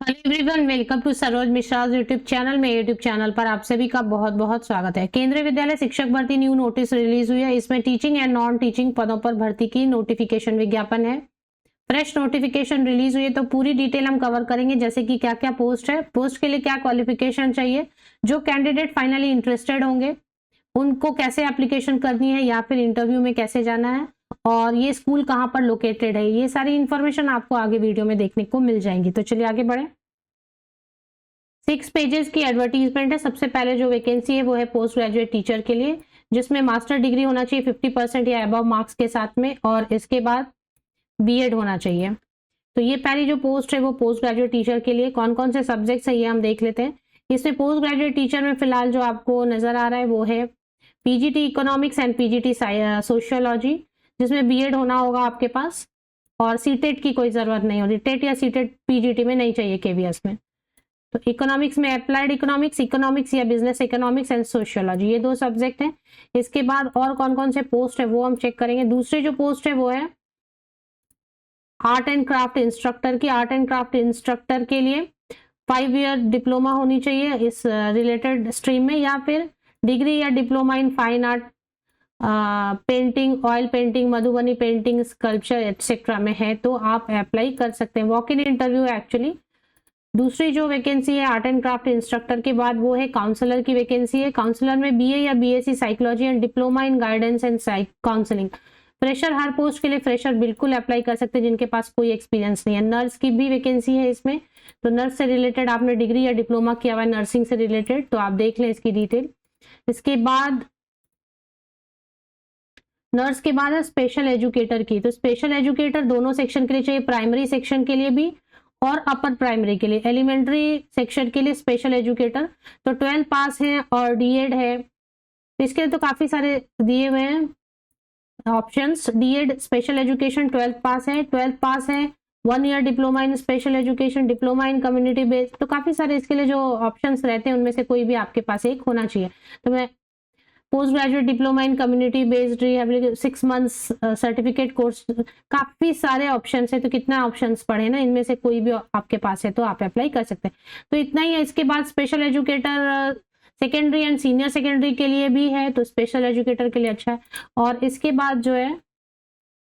Hello everyone, welcome to Saroj Mishra YouTube channel में। YouTube channel पर आप सभी का बहुत बहुत स्वागत है। केंद्रीय विद्यालय शिक्षक भर्ती न्यू नोटिस रिलीज हुई है। इसमें टीचिंग एंड नॉन टीचिंग पदों पर भर्ती की नोटिफिकेशन विज्ञापन है। फ्रेश नोटिफिकेशन रिलीज हुई है तो पूरी डिटेल हम कवर करेंगे, जैसे कि क्या क्या पोस्ट है, पोस्ट के लिए क्या क्वालिफिकेशन चाहिए, जो कैंडिडेट फाइनली इंटरेस्टेड होंगे उनको कैसे एप्लीकेशन करनी है या फिर इंटरव्यू में कैसे जाना है, और ये स्कूल कहाँ पर लोकेटेड है। ये सारी इंफॉर्मेशन आपको आगे वीडियो में देखने को मिल जाएंगी। तो चलिए आगे बढ़े। 6 पेजेस की एडवर्टीजमेंट है। सबसे पहले जो वैकेंसी है वो है पोस्ट ग्रेजुएट टीचर के लिए, जिसमें मास्टर डिग्री होना चाहिए 50% या अबव मार्क्स के साथ में, और इसके बाद बीएड होना चाहिए। तो ये पहली जो पोस्ट है वो पोस्ट ग्रेजुएट टीचर के लिए। कौन कौन से सब्जेक्ट्स है ये हम देख लेते हैं। इसमें पोस्ट ग्रेजुएट टीचर में फिलहाल जो आपको नजर आ रहा है वो है PGT economics and PGT sociology, जिसमें बीएड होना होगा आपके पास, और सीटेट की कोई जरूरत नहीं होगी। टेट या सीटेट पीजीटी में नहीं चाहिए केवीएस में। तो इकोनॉमिक्स में अप्लाइड इकोनॉमिक्स, इकोनॉमिक्स या बिजनेस इकोनॉमिक्स एंड सोशियोलॉजी, ये 2 सब्जेक्ट हैं। इसके बाद और कौन कौन से पोस्ट है वो हम चेक करेंगे। दूसरी जो पोस्ट है वो है आर्ट एंड क्राफ्ट इंस्ट्रक्टर की। आर्ट एंड क्राफ्ट इंस्ट्रक्टर के लिए 5 ईयर डिप्लोमा होनी चाहिए इस रिलेटेड स्ट्रीम में, या फिर डिग्री या diploma in fine art, painting, oil painting, Madhubani painting, sculpture etcetera में है तो आप अप्लाई कर सकते हैं। वॉक इन इंटरव्यू है एक्चुअली। दूसरी जो वैकेंसी है आर्ट एंड क्राफ्ट इंस्ट्रक्टर के बाद वो है काउंसलर की वैकेंसी है। काउंसलर में बीए या BSc psychology and diploma in guidance and counselling. Fresher, her post के लिए फ्रेशर बिल्कुल अप्लाई कर सकते हैं जिनके पास कोई एक्सपीरियंस नहीं है। नर्स की भी वैकेंसी है इसमें, तो नर्स से रिलेटेड आपने डिग्री या डिप्लोमा किया हुआ है नर्सिंग से रिलेटेड, तो आप देख लें इसकी डिटेल। इसके बाद नर्स के बाद है स्पेशल एजुकेटर की। तो स्पेशल एजुकेटर दोनों सेक्शन के लिए चाहिए, प्राइमरी सेक्शन के लिए भी और अपर प्राइमरी के लिए। एलिमेंट्री सेक्शन के लिए स्पेशल एजुकेटर तो 12 पास है और डीएड है। तो इसके लिए तो काफी सारे दिए हुए हैं ऑप्शंस। डीएड स्पेशल एजुकेशन 12 पास है, 12 पास है, 1 year diploma in special education, diploma in community based. तो काफी सारे इसके लिए जो ऑप्शंस रहते हैं उनमें से कोई भी आपके पास एक होना चाहिए। तो मैं post graduate diploma in community based rehabilitation 6 months certificate course, काफी सारे ऑप्शंस है। तो कितना ऑप्शंस पढ़े ना, इनमें से कोई भी आपके पास है तो आप अप्लाई कर सकते हैं। तो इतना ही है। इसके बाद special educator secondary and senior secondary के लिए भी है, तो स्पेशल एजुकेटर के लिए अच्छा है। और इसके बाद जो है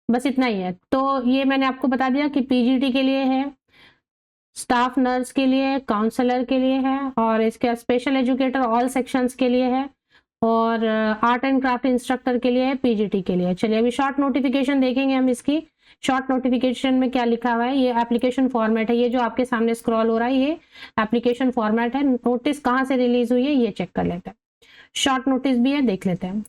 बस इतना ही है। तो ये मैंने आपको बता दिया कि पीजीटी के लिए है, स्टाफ नर्स के लिए, काउंसलर के लिए है, और इसके स्पेशल एजुकेटर ऑल सेक्शंस के लिए है, और आर्ट एंड क्राफ्ट इंस्ट्रक्टर के लिए है, पीजीटी के लिए। चलिए अभी शॉर्ट नोटिफिकेशन देखेंगे हम इसकी। शॉर्ट नोटिफिकेशन में क्या लिखा हुआ है, ये एप्लीकेशन फॉर्मेट है। ये जो आपके सामने स्क्रॉल हो रहा है ये एप्लीकेशन फॉर्मेट है। नोटिस कहाँ से रिलीज हुई है ये चेक कर लेते हैं। शॉर्ट नोटिस भी है, देख लेते हैं।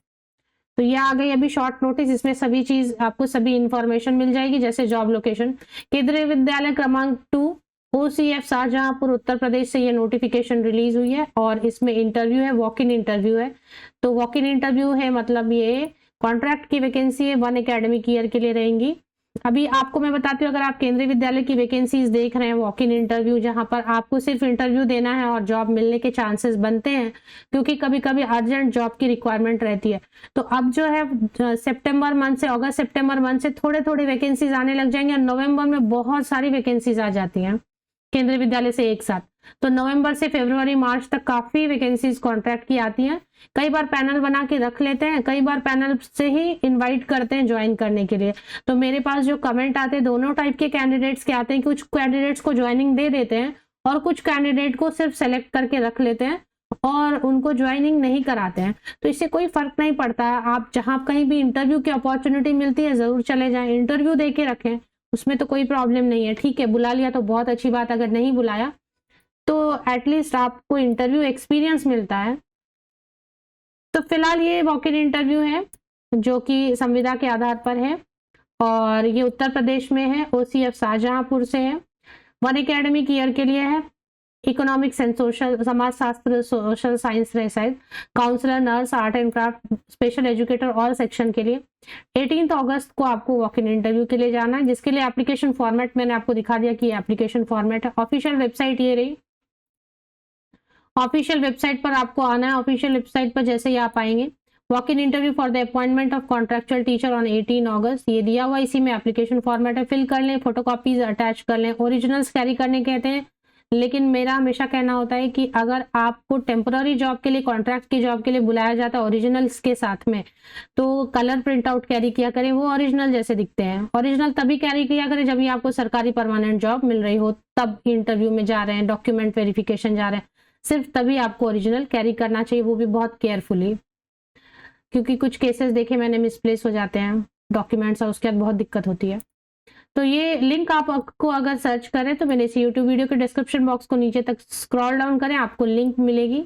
तो ये आ गई अभी शॉर्ट नोटिस। इसमें सभी चीज आपको सभी इंफॉर्मेशन मिल जाएगी, जैसे जॉब लोकेशन। केंद्रीय विद्यालय क्रमांक 2 ओसीएफ शाहजहांपुर उत्तर प्रदेश से ये नोटिफिकेशन रिलीज हुई है, और इसमें इंटरव्यू है, वॉक इन इंटरव्यू है। तो वॉक इन इंटरव्यू है मतलब ये कॉन्ट्रैक्ट की वैकेंसी है, 1 एकेडमिक ईयर के लिए रहेंगी। अभी आपको मैं बताती हूँ, अगर आप केंद्रीय विद्यालय की वैकेंसीज देख रहे हैं, वॉक इन इंटरव्यू जहां पर आपको सिर्फ इंटरव्यू देना है और जॉब मिलने के चांसेस बनते हैं, क्योंकि कभी कभी अर्जेंट जॉब की रिक्वायरमेंट रहती है। तो अब जो है सितंबर मंथ से, अगस्त सितंबर मंथ से थोड़े थोड़े वैकेंसीज आने लग जाएंगे, और नवंबर में बहुत सारी वैकेंसीज आ जाती हैं केंद्रीय विद्यालय से एक साथ। तो नवंबर से फरवरी मार्च तक काफी वैकेंसीज कॉन्ट्रैक्ट की आती हैं। कई बार पैनल बना के रख लेते हैं, कई बार पैनल से ही इनवाइट करते हैं ज्वाइन करने के लिए। तो मेरे पास जो कमेंट आते हैं दोनों टाइप के कैंडिडेट्स के आते हैं। कुछ कैंडिडेट्स को ज्वाइनिंग दे देते हैं और कुछ कैंडिडेट को सिर्फ सेलेक्ट करके रख लेते हैं और उनको ज्वाइनिंग नहीं कराते हैं। तो इससे कोई फर्क नहीं पड़ता है। आप जहां कहीं भी इंटरव्यू की अपॉर्चुनिटी मिलती है जरूर चले जाएं, इंटरव्यू दे के रखें, उसमें तो कोई प्रॉब्लम नहीं है। ठीक है, बुला लिया तो बहुत अच्छी बात, अगर नहीं बुलाया तो एटलीस्ट आपको इंटरव्यू एक्सपीरियंस मिलता है। तो फिलहाल ये वॉक इन इंटरव्यू है जो कि संविदा के आधार पर है, और ये उत्तर प्रदेश में है, ओसीएफ शाहजहांपुर से है, 1 एकेडमिक ईयर के लिए है। इकोनॉमिक्स एंड सोशल, समाज शास्त्र, सोशल साइंस रहे शायद। Counsellor, nurse, art and craft, special educator all section के लिए 18 अगस्त को आपको वॉक इन इंटरव्यू के लिए जाना है, जिसके लिए एप्लीकेशन फॉर्मेट मैंने आपको दिखा दिया कि एप्लीकेशन फॉर्मेट है। ऑफिशियल वेबसाइट ये रही। ऑफिशियल वेबसाइट पर आपको आना है। ऑफिशियल वेबसाइट पर जैसे ही आप आएंगे, walk in interview for the appointment of contractual teacher on 18 अगस्त, ये दिया हुआ, इसी में एप्लीकेशन फॉर्मेट है। फिल कर लें, फोटोकॉपीज अटैच कर लें। ओरिजिनल्स कैरी करने कहते हैं, लेकिन मेरा हमेशा कहना होता है कि अगर आपको टेम्पररी जॉब के लिए, कॉन्ट्रैक्ट की जॉब के लिए बुलाया जाता है ओरिजिनल्स के साथ में, तो कलर प्रिंट आउट कैरी किया करें, वो ओरिजिनल जैसे दिखते हैं। ओरिजिनल तभी कैरी किया करें जब ये आपको सरकारी परमानेंट जॉब मिल रही हो, तब इंटरव्यू में जा रहे हैं, डॉक्यूमेंट वेरिफिकेशन जा रहे हैं, सिर्फ तभी आपको ओरिजिनल कैरी करना चाहिए, वो भी बहुत केयरफुली, क्योंकि कुछ केसेस देखे मैंने मिसप्लेस हो जाते हैं डॉक्यूमेंट्स और उसके बाद बहुत दिक्कत होती है। तो ये लिंक आपको अगर सर्च करें तो मेरे इस यूट्यूब वीडियो के डिस्क्रिप्शन बॉक्स को नीचे तक स्क्रॉल डाउन करें, आपको लिंक मिलेगी।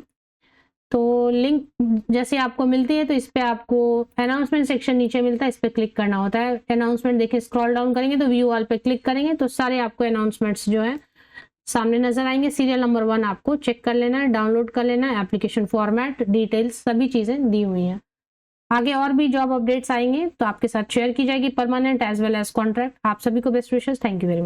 तो लिंक जैसे आपको मिलती है तो इस पे आपको अनाउंसमेंट सेक्शन नीचे मिलता है, इस पे क्लिक करना होता है। अनाउंसमेंट देखिए स्क्रॉल डाउन करेंगे तो व्यू ऑल पे क्लिक करेंगे तो सारे आपको अनाउंसमेंट्स जो है सामने नजर आएंगे। सीरियल नंबर 1 आपको चेक कर लेना है, डाउनलोड कर लेना है, एप्लीकेशन फॉर्मेट, डिटेल्स, सभी चीजें दी हुई हैं। आगे और भी जॉब अपडेट्स आएंगे तो आपके साथ शेयर की जाएगी, permanent as well as contract. आप सभी को best wishes, thank you very much.